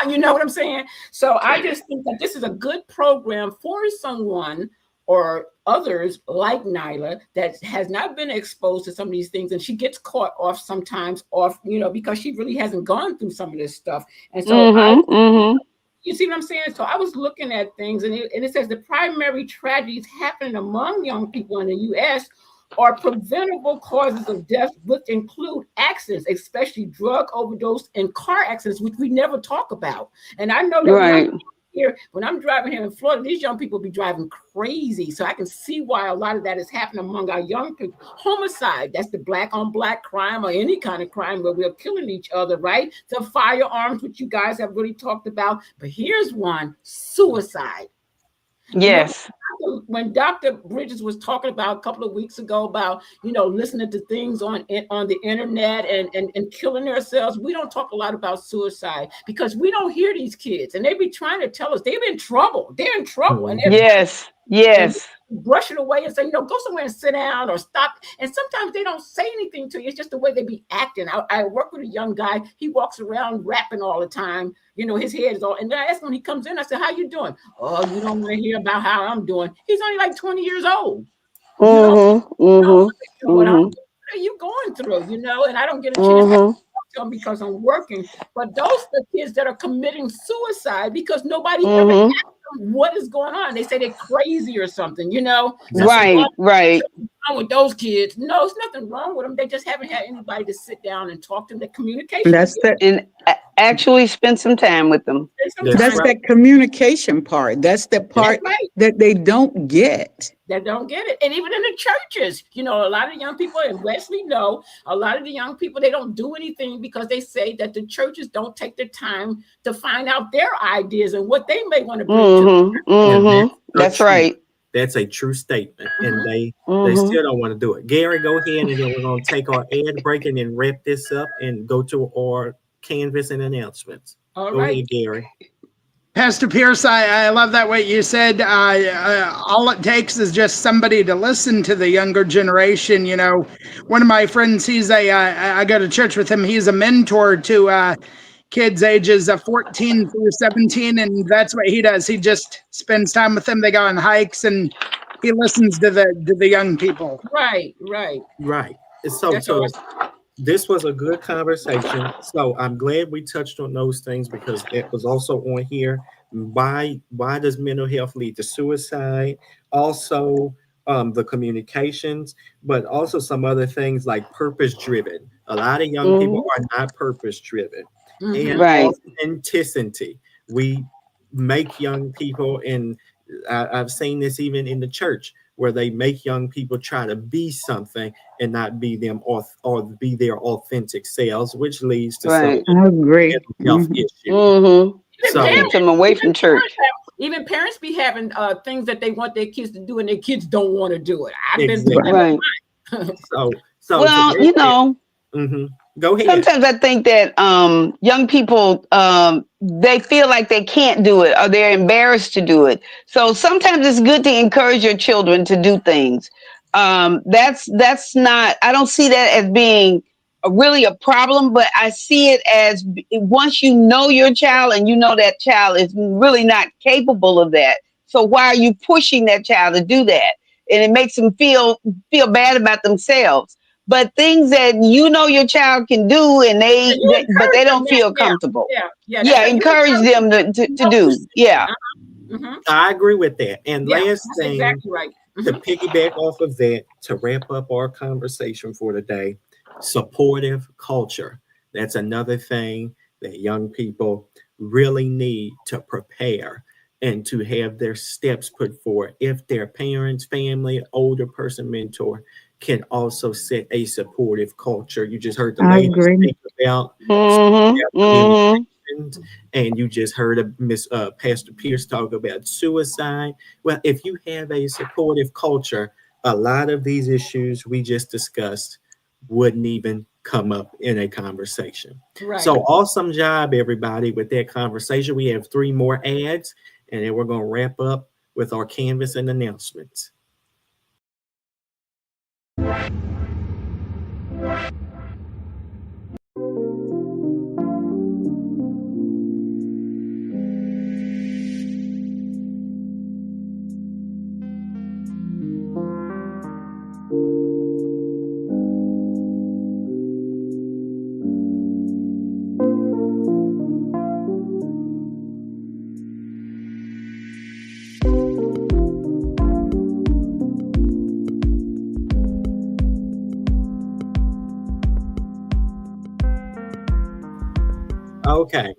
you know what I'm saying? So I just think that this is a good program for someone or others like Nyla that has not been exposed to some of these things, and she gets caught off sometimes because she really hasn't gone through some of this stuff. And so you see what I'm saying? So I was looking at things, and it says the primary tragedies happening among young people in the U.S. are preventable causes of death, which include accidents, especially drug overdose and car accidents, which we never talk about. And I know that when I'm driving here in Florida, these young people be driving crazy. So I can see why a lot of that is happening among our young people. Homicide, that's the black on black crime or any kind of crime where we're killing each other, right? So firearms, which you guys have really talked about. But here's one, suicide. Yes. When Dr. Bridges was talking about a couple of weeks ago about, listening to things on the internet and killing themselves, we don't talk a lot about suicide because we don't hear these kids, and they be trying to tell us they're in trouble. They're in trouble. And Yes. brush it away and say, go somewhere and sit down or stop. And sometimes they don't say anything to you. It's just the way they be acting. I work with a young guy. He walks around rapping all the time. His head is all. And then I ask him when he comes in, I said, how you doing? Oh, you don't want to hear about how I'm doing. He's only like 20 years old. What are you going through? And I don't get a chance to talk to them because I'm working. But those are the kids that are committing suicide because nobody ever asked them what is going on. They say they're crazy or something, Right. What's wrong with those kids? No, there's nothing wrong with them. They just haven't had anybody to sit down and talk to them. The communication. And actually spend some time with them. That's that communication part. That's the part that they don't get. That don't get it. And even in the churches, a lot of young people, and Wesley know, a lot of the young people, they don't do anything because they say that the churches don't take the time to find out their ideas and what they may want to bring to them. That's right. That's a true statement, and they still don't want to do it. Gary, go ahead, and then we're going to take our ad break and then wrap this up and go to our canvas and announcements. Go ahead, Gary. Pastor Pierce, I love that what you said. All it takes is just somebody to listen to the younger generation. One of my friends, I go to church with him. He's a mentor to kids ages 14 through 17, and that's what he does. He just spends time with them. They go on hikes, and he listens to the young people. Right. Right. So, That's so awesome. this was a good conversation. So I'm glad we touched on those things because it was also on here. Why does mental health lead to suicide? Also, the communications, but also some other things like purpose driven. A lot of young people are not purpose driven, and Right. authenticity. We make young people, and I've seen this even in the church where they make young people try to be something and not be them or be their authentic selves, which leads to some Right. I agree. mental health issues. Mm-hmm. Even So Keeps them away from church. even parents be having things that they want their kids to do, and their kids don't want to do it. I've been through exactly. Right. that. So Well, today, go ahead. sometimes I think that young people they feel like they can't do it or they're embarrassed to do it. So sometimes it's good to encourage your children to do things. That's not. I don't see that as being really a problem, but I see it as once you know your child and you know that child is really not capable of that. So why are you pushing that child to do that? And it makes them feel bad about themselves. But things that you know your child can do and You but they encourage them don't that, feel comfortable. that's Yeah, right. You encourage them to help do. proceed. Yeah. Mhm. I agree with that. And Yeah, last that's thing, exactly right. to piggyback off of that, to wrap up our conversation for today, supportive culture. That's another thing that young people really need to prepare and to have their steps put forward. If their parents, family, older person, mentor can also set a supportive culture. You just heard the I lady agree. speak about Mm-hmm. Mm-hmm. communications, and you just heard Miss Pastor Pierce talk about suicide. Well, if you have a supportive culture, a lot of these issues we just discussed wouldn't even come up in a conversation. Right. So awesome job, everybody, with that conversation. We have 3 more ads, and then we're going to wrap up with our canvas and announcements. Okay,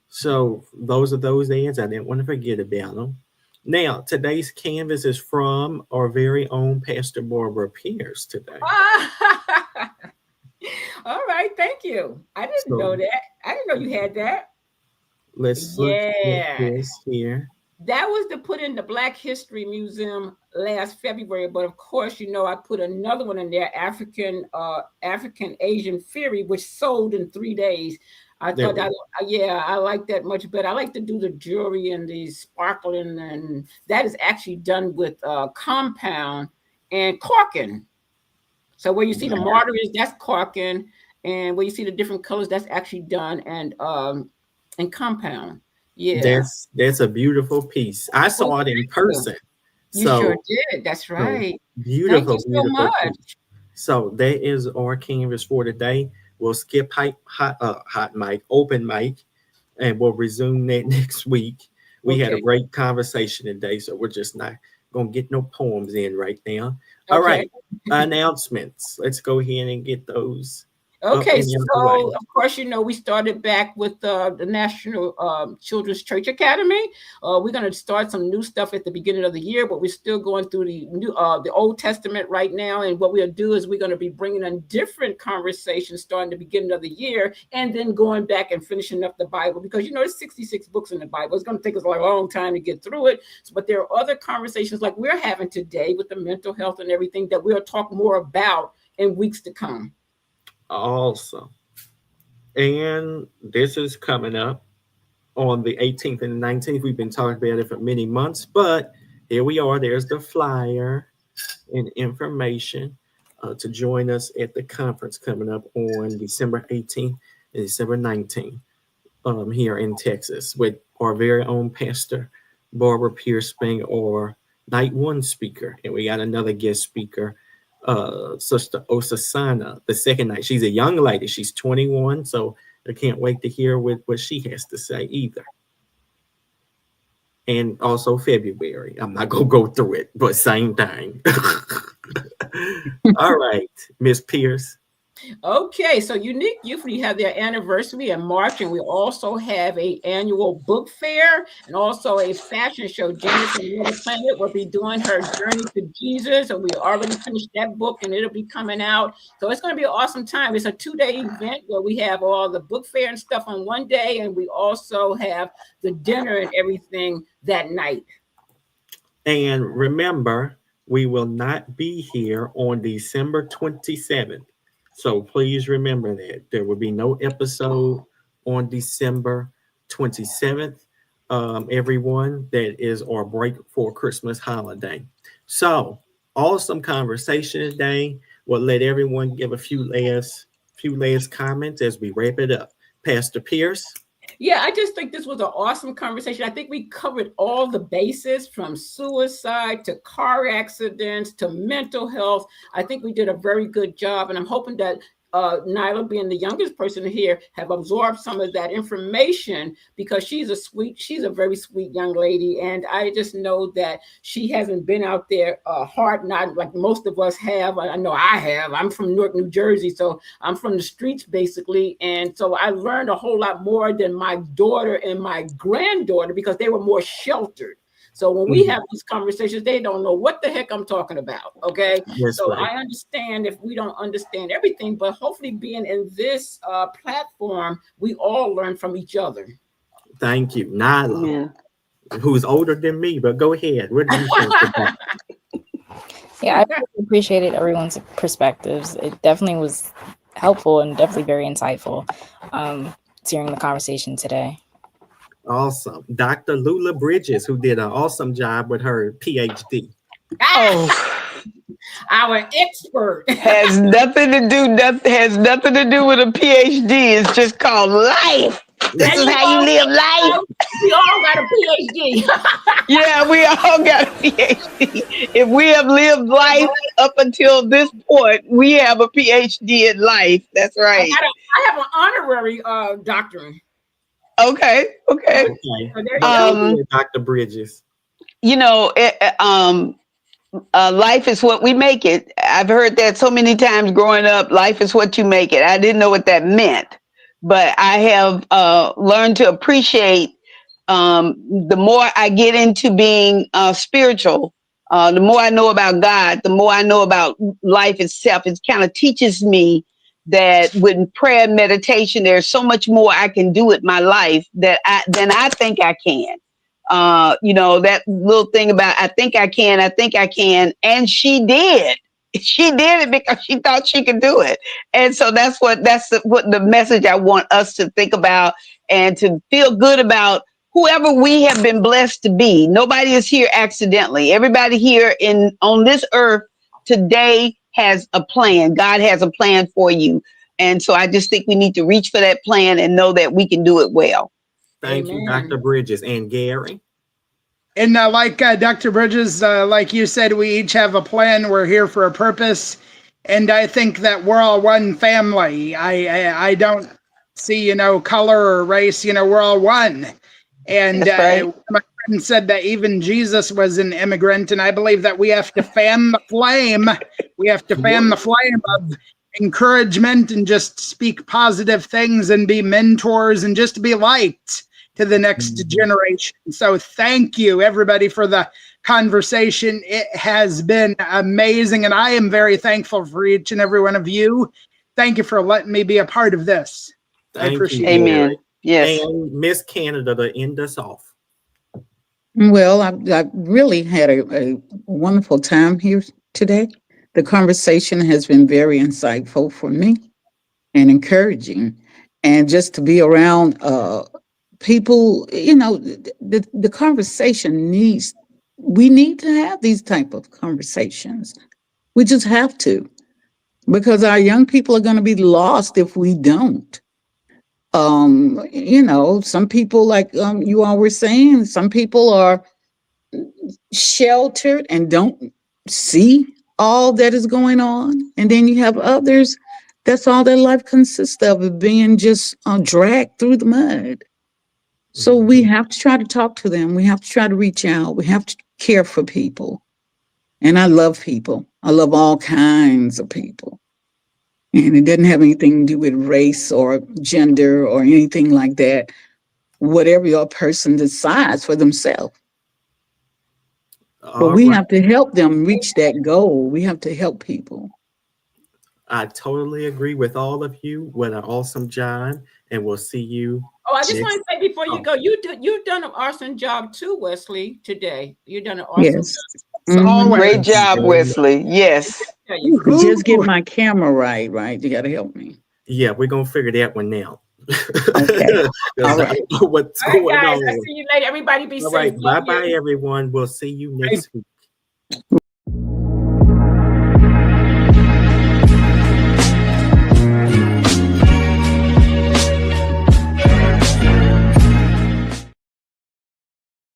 so those are those ads. I didn't want to forget about them. Now, today's canvas is from our very own Pastor Barbara Pierce today. All right, thank you. I didn't know So that. I didn't know you had that. let's look at Yeah. this here. That was to put in the Black History Museum last February, but of course, I put another one in there, African Asian Fury, which sold in 3 days. I There thought we that, go. yeah, I like that much better. I like to do the jewelry and the sparkling, and that is actually done with compound and corking. So where you see the Wow. martyrs, that's corking, and where you see the different colors, that's actually done and compound. Yeah. That's a beautiful piece. I Well, saw it in thank you. person. You sure So, did. That's so right. Thank you beautiful, so beautiful piece. much. So that is our canvas for today. We'll skip hot mic, open mic, and we'll resume that next week. We had a Okay. great conversation today, so we're just not gonna get no poems in right now. All Okay. right, announcements. Let's go ahead and get those up Okay, and out the way. so of course, we started back with the National Children's Church Academy. We're going to start some new stuff at the beginning of the year, but we're still going through the Old Testament right now. And what we'll do is we're going to be bringing in different conversations starting the beginning of the year, and then going back and finishing up the Bible, because there's 66 books in the Bible. It's going to take us a long time to get through it. But there are other conversations like we're having today with the mental health and everything that we'll talk more about in weeks to come. Awesome. And this is coming up on the 18th and 19th. We've been talking about it for many months, but here we are. There's the flyer and information to join us at the conference coming up on December 18th and December 19th. here in Texas with our very own pastor, Barbara Pierce, being our night one speaker. And we got another guest speaker, Sister Osasana, the second night. She's a young lady. She's 21. So I can't wait to hear what she has to say either. And also February. I'm not going to go through it, but same thing. All right, Miss Pierce. Okay, so Unique Euphony had their anniversary in March, and we also have a annual book fair and also a fashion show. Janice and Another Planet will be doing her journey to Jesus, and we already finished that book, and it'll be coming out. So it's going to be an awesome time. It's a 2-day event where we have all the book fair and stuff on one day, and we also have the dinner and everything that night. And remember, we will not be here on December 27th. So please remember that there will be no episode on December 27th. Everyone, that is our break for Christmas holiday. So awesome conversation today. We'll let everyone give a few last comments as we wrap it up. Pastor Pierce. Yeah, I just think this was an awesome conversation. I think we covered all the bases, from suicide to car accidents to mental health. I think we did a very good job, and I'm hoping that Nyla, being the youngest person here, have absorbed some of that information, because she's a very sweet young lady. And I just know that she hasn't been out there hard, not like most of us have. I know I have. I'm from Newark, New Jersey, so I'm from the streets basically. And so I learned a whole lot more than my daughter and my granddaughter, because they were more sheltered. So when we have these conversations, they don't know what the heck I'm talking about. Okay. Yes, so right. I understand if we don't understand everything, but hopefully being in this platform, we all learn from each other. Thank you. Nyla, who's older than me, but go ahead. What do you think about? Yeah, I really appreciated everyone's perspectives. It definitely was helpful and definitely very insightful during the conversation today. Awesome. Dr. Lula Bridges, who did an awesome job with her PhD. Oh, Our expert. has nothing to do with a PhD. It's just called life. This is how you live life. We all got a PhD. Yeah, we all got a PhD. If we have lived life up until this point, we have a PhD in life. That's right. I have an honorary doctorate. Okay. Okay. So Dr. Bridges. You know, life is what we make it. I've heard that so many times growing up. Life is what you make it. I didn't know what that meant, but I have learned to appreciate. The more I get into being spiritual, the more I know about God, the more I know about life itself. It kind of teaches me that with prayer and meditation, there's so much more I can do with my life than I think I can. You know, that little thing about I think I can, and she did. She did it because she thought she could do it. And so that's what the message I want us to think about, and to feel good about whoever we have been blessed to be. Nobody is here accidentally. Everybody here on this earth today has a plan. God has a plan for you. And so I just think we need to reach for that plan and know that we can do it well. Thank you, Dr. Bridges. And Gary? And like Dr. Bridges, like you said, we each have a plan. We're here for a purpose. And I think that we're all one family. I don't see, color or race, we're all one. And right. My friend said that even Jesus was an immigrant. And I believe that we have to fan the flame. We have to fan the flame of encouragement and just speak positive things and be mentors and just be light to the next generation. So thank you, everybody, for the conversation. It has been amazing, and I am very thankful for each and every one of you. Thank you for letting me be a part of this. I appreciate it. Amen. Yes. And Miss Canada to end us off. Well, I really had a wonderful time here today. The conversation has been very insightful for me and encouraging. And just to be around people, the conversation we need to have these type of conversations. We just have to, because our young people are going to be lost if we don't. Some people, like you all were saying, some people are sheltered and don't see all that is going on. And then you have others, that's all their life consists of being just dragged through the mud. So we have to try to talk to them. We have to try to reach out. We have to care for people. And I love people. I love all kinds of people. And it doesn't have anything to do with race or gender or anything like that. Whatever your person decides for themselves. But we have to help them reach that goal. We have to help people. I totally agree with all of you. What an awesome job. And we'll see you. Oh, I just want to say before you go, you've done an awesome job too, Wesley, today. You've done an awesome Yes. job. Always. Great job, Wesley. Yes. Just get my camera right. You got to help me. Yeah, we're going to figure that one out. Okay. All right. I don't know what's All right, going guys, on. I see you later. Everybody be All safe. right. Love Bye-bye, you. everyone. We'll see you next week.